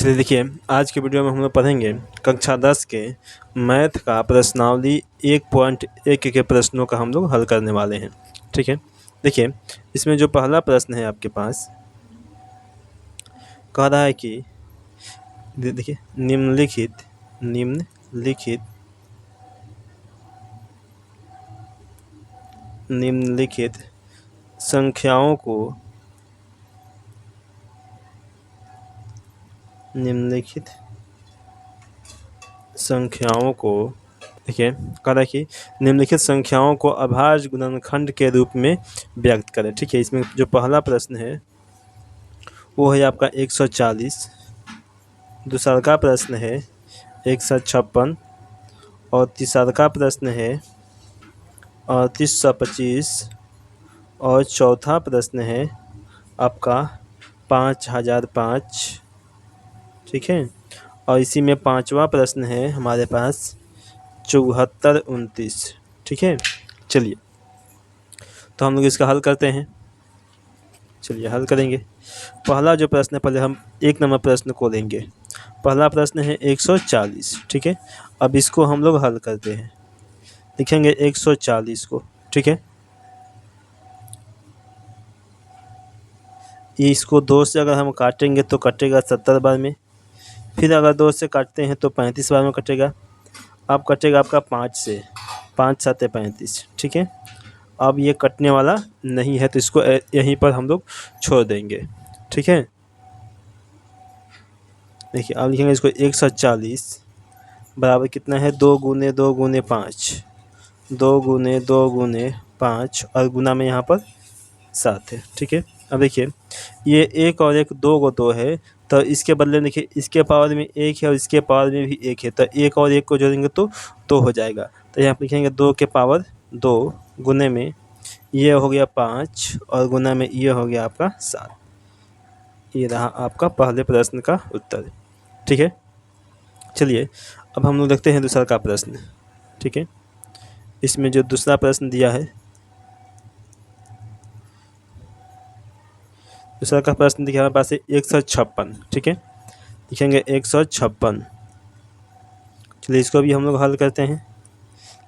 चलिए देखिए, आज के वीडियो में हम लोग पढ़ेंगे कक्षा 10 के मैथ का प्रश्नावली 1.1 के प्रश्नों का हम लोग हल करने वाले हैं। ठीक है, देखिए इसमें जो पहला प्रश्न है आपके पास कह रहा है कि देखिए निम्नलिखित संख्याओं को देखिए कह रहा है कि निम्नलिखित संख्याओं को अभाज्य गुणनखंड के रूप में व्यक्त करें। ठीक है, इसमें जो पहला प्रश्न है वो है आपका 140, दूसरा का प्रश्न है 156 और तीसरा का प्रश्न है 3825 और चौथा प्रश्न है आपका 5005। ठीक है, और इसी में पांचवा प्रश्न है हमारे पास 7429। ठीक है, चलिए तो हम लोग इसका हल करते हैं। चलिए हल करेंगे। पहला जो प्रश्न है, पहले हम एक नंबर प्रश्न को लेंगे। पहला प्रश्न है 140। ठीक है, अब इसको हम लोग हल करते हैं। लिखेंगे 140 को। ठीक है, इसको 2 से अगर हम काटेंगे तो कटेगा 70 बार में, फिर अगर 2 से काटते हैं तो 35 बार में कटेगा। अब कटेगा आपका 5 से, 5 7 35। ठीक है, अब ये कटने वाला नहीं है तो इसको यहीं पर हम लोग छोड़ देंगे। ठीक है, देखिए अब लिखेंगे इसको 140 बराबर कितना है 2 गुने 2 गुने 5, 2 गुने 2 गुने 5 और गुना में यहाँ पर 7 है। ठीक है, अब देखिए ये 1 और 1 2 को 2 है, तो इसके बदले में देखिए इसके पावर में 1 है और इसके पावर में भी 1 है, तो 1 और 1 को जोड़ेंगे तो 2 हो जाएगा। तो यहाँ पर लिखेंगे 2 के पावर 2 गुने में ये हो गया 5 और गुना में ये हो गया आपका 7। ये रहा आपका पहले प्रश्न का उत्तर। ठीक है, चलिए अब हम लोग देखते हैं दूसरा का प्रश्न। ठीक है, इसमें जो दूसरा प्रश्न दिया है, दूसरा का प्रश्न देखिए हमारे पास है 156। ठीक है, लिखेंगे 156। चलिए इसको भी हम लोग हल करते हैं।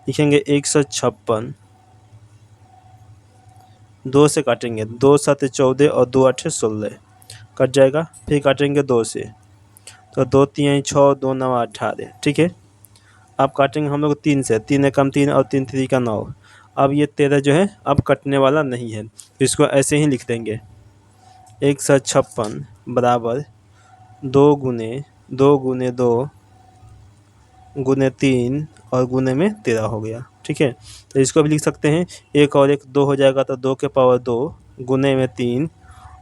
लिखेंगे 156, 2 से काटेंगे, 2 7 14 और 2 8 16 कट जाएगा। फिर काटेंगे 2 से, तो 2 3 6 2 9 18। ठीक है, अब काटेंगे हम लोग 3 से, 3 कम 3 और 3 3 का 9। अब ये 13 जो है अब कटने वाला नहीं है, तो इसको ऐसे ही लिख देंगे 156 बराबर 2 गुने 2 गुने 2 गुने 3 और गुने में 13 हो गया। ठीक है, तो इसको भी लिख सकते हैं 1 और 1 2 हो जाएगा, तो 2 के पावर 2 गुने में 3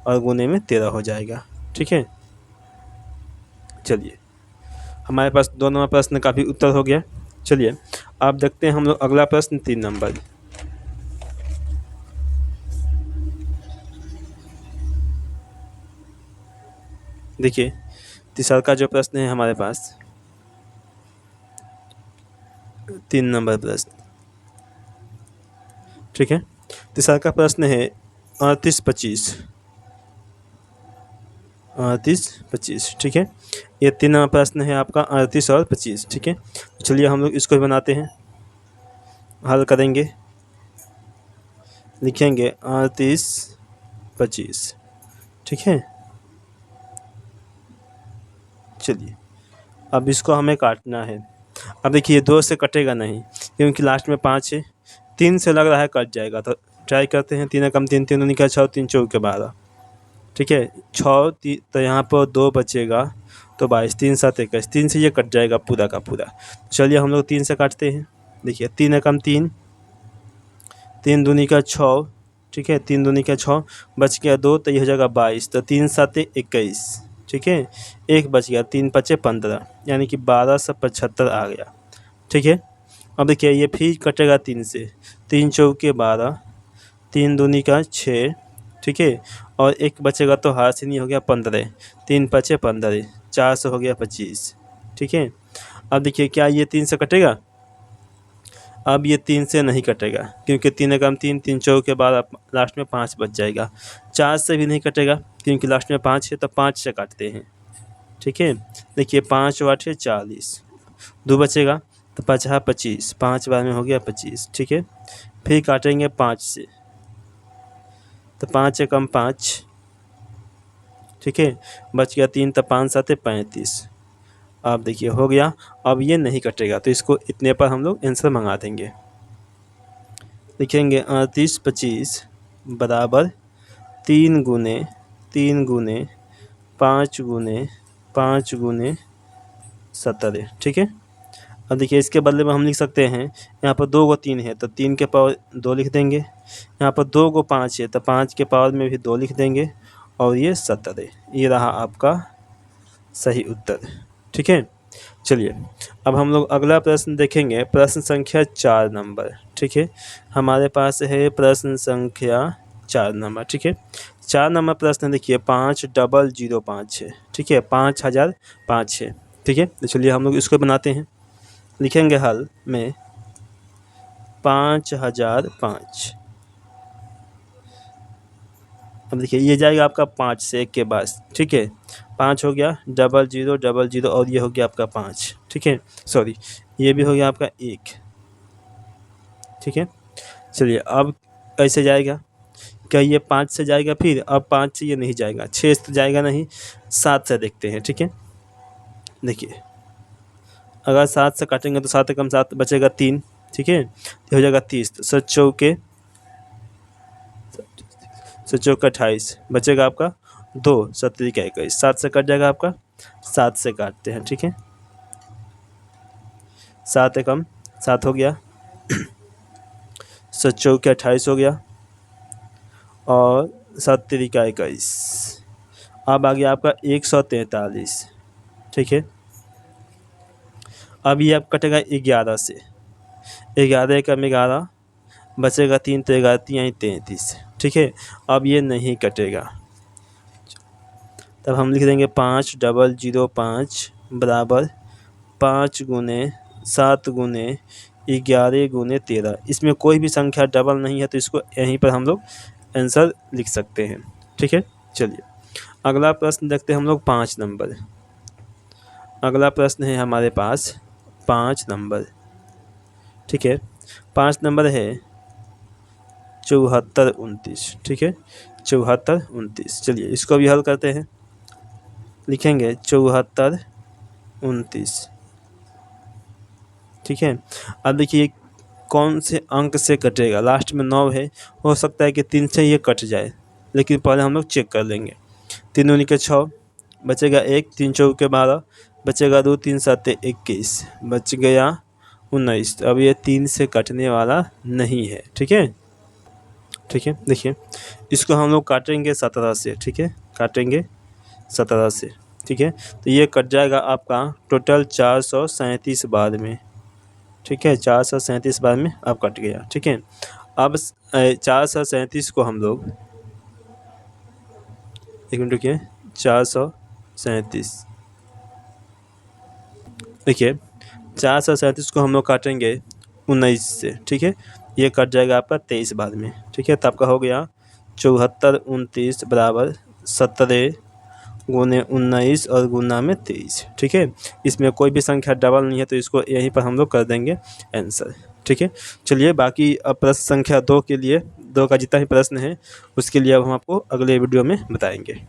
और गुने में 13 हो जाएगा। ठीक है, चलिए हमारे पास 2 नंबर प्रश्न का भी उत्तर हो गया। चलिए अब देखते हैं हम लोग अगला प्रश्न 3 नंबर। देखिए तीसरा का जो प्रश्न है हमारे पास 3 नंबर प्रश्न। ठीक है, तीसरा का प्रश्न है 3825। 3825। ठीक है, ये 3 नंबर प्रश्न है आपका 38 और 25। ठीक है, चलिए हम लोग इसको भी बनाते हैं, हल करेंगे। लिखेंगे 38 25। ठीक है, चलिए अब इसको हमें काटना है। अब देखिए 2 से कटेगा नहीं क्योंकि लास्ट में 5 है, 3 से लग रहा है कट जाएगा, तो ट्राई करते हैं। 3 कम 3 3 निकला 6 3 4 के 12। ठीक है, 6 तो यहाँ पर 2 बचेगा तो 22, 3 7 21, 3 से ये कट जाएगा पूरा का पूरा। चलिए हम लोग 3 से काटते हैं। देखिए 3 कम 3, 3 दूनी का 6। ठीक है, 3 दूनी का 6 बच गया 2, तो ये हो जाएगा 22, तो 3 7 21। ठीक है, 1 बच गया, 3 5 15, यानी कि 1275 आ गया। ठीक है, अब देखिए ये फिर कटेगा 3 से, 3 चौके 12, 3 दूनी का 6। ठीक है, और 1 बचेगा तो हाथ से नहीं हो गया 15, 3 5 15, 4 से हो गया 25। ठीक है, अब देखिए क्या ये 3 से कटेगा? अब ये 3 से नहीं कटेगा क्योंकि 3 कम 3, 3 चौके 12, लास्ट में 5 बच जाएगा। 4 से भी नहीं कटेगा क्योंकि लास्ट में 5 है, तो 5 से काटते हैं। ठीक है। देखिए 5 8 है 40, 2 बचेगा तो 5 25, 5 बार में हो गया 25, ठीक है। फिर काटेंगे 5 से, तो 5 एकम 5, ठीक है। बच गया 3, तो 5 7 35। अब देखिए हो गया। अब ये नहीं कटेगा तो इसको इतने पर हम लोग आंसर मंगा देंगे। लिखेंगे 38 25 बराबर 3 गुने 3 गुने 5 गुने 5 गुने 17, ठीक है। अब देखिए इसके बदले में हम लिख सकते हैं, यहाँ पर 2 को 3 है तो 3 के पावर 2 लिख देंगे, यहाँ पर 2 को 5 है तो 5 के पावर में भी 2 लिख देंगे, और ये 17, ये रहा आपका सही उत्तर, ठीक है। चलिए अब हम लोग अगला प्रश्न देखेंगे, प्रश्न संख्या 4 नंबर, ठीक है। हमारे पास है प्रश्न संख्या 4 नंबर, ठीक है। 4 नंबर प्रश्न देखिए 5005 है, ठीक है, 5005 है, ठीक है। तो चलिए हम लोग इसको बनाते हैं। लिखेंगे हल में 5005। अब देखिए ये जाएगा आपका 5 से 1 के बाद, ठीक है। 5 हो गया 0000 और ये हो गया आपका 5, ठीक है। सॉरी, ये भी हो गया आपका 1, ठीक है। चलिए अब ऐसे जाएगा, क्या ये 5 से जाएगा? फिर अब 5 से ये नहीं जाएगा, 6 से जाएगा नहीं, 7 से देखते हैं, ठीक है। देखिए अगर 7 से काटेंगे तो 7 कम 7 बचेगा 3, ठीक है, तो हो जाएगा 30। तो 7 चौके 28 बचेगा आपका 2, 7 का 21, 7 से कट जाएगा आपका, 7 से काटते हैं, ठीक है। 7 एकम 7 हो गया, 7 चौके 28 हो गया, और 7 का 21। अब आ गया आपका 143, ठीक है। अब ये आप कटेगा 11 से, 11 एकम 11 बचेगा 3, तो 11 यानी 33, ठीक है। अब ये नहीं कटेगा, तब हम लिख देंगे 5005 बराबर 5 गुने 7 गुने 11 गुने 13। इसमें कोई भी संख्या डबल नहीं है तो इसको यहीं पर हम लोग आंसर लिख सकते हैं, ठीक है। चलिए अगला प्रश्न देखते हैं हम लोग 5 नंबर। अगला प्रश्न है हमारे पास 5 नंबर, ठीक है। 5 नंबर है 74 29, ठीक है, 74 29। चलिए इसको भी हल करते हैं। लिखेंगे 74 29, ठीक है। अब देखिए कौन से अंक से कटेगा, लास्ट में 9 है, हो सकता है कि 3 से ये कट जाए, लेकिन पहले हम लोग चेक कर लेंगे। 3 दूनी के 6 बचेगा 1, 3 चौके 12 बचेगा 2, 3 7 21 बच गया 19। अब ये 3 से कटने वाला नहीं है, ठीक है, ठीक है। देखिए इसको हम लोग काटेंगे 17 से, ठीक है, काटेंगे 17 से, ठीक है। तो ये कट जाएगा आपका टोटल 437 बाद में, ठीक है, 437 बार में अब कट गया, ठीक है। अब 437 को हम लोग, एक मिनट रुकिए, 437 देखिए 437 को हम लोग काटेंगे 19 से, ठीक है, ये कट जाएगा आपका 23 बाद में, ठीक है। तो आपका हो गया 74 29 बराबर 17 गुने 19 और गुना में 23, ठीक है। इसमें कोई भी संख्या डबल नहीं है तो इसको यहीं पर हम लोग कर देंगे आंसर, ठीक है। चलिए बाकी अब प्रश्न संख्या 2 के लिए, 2 का जितना ही प्रश्न है उसके लिए अब हम आपको अगले वीडियो में बताएंगे।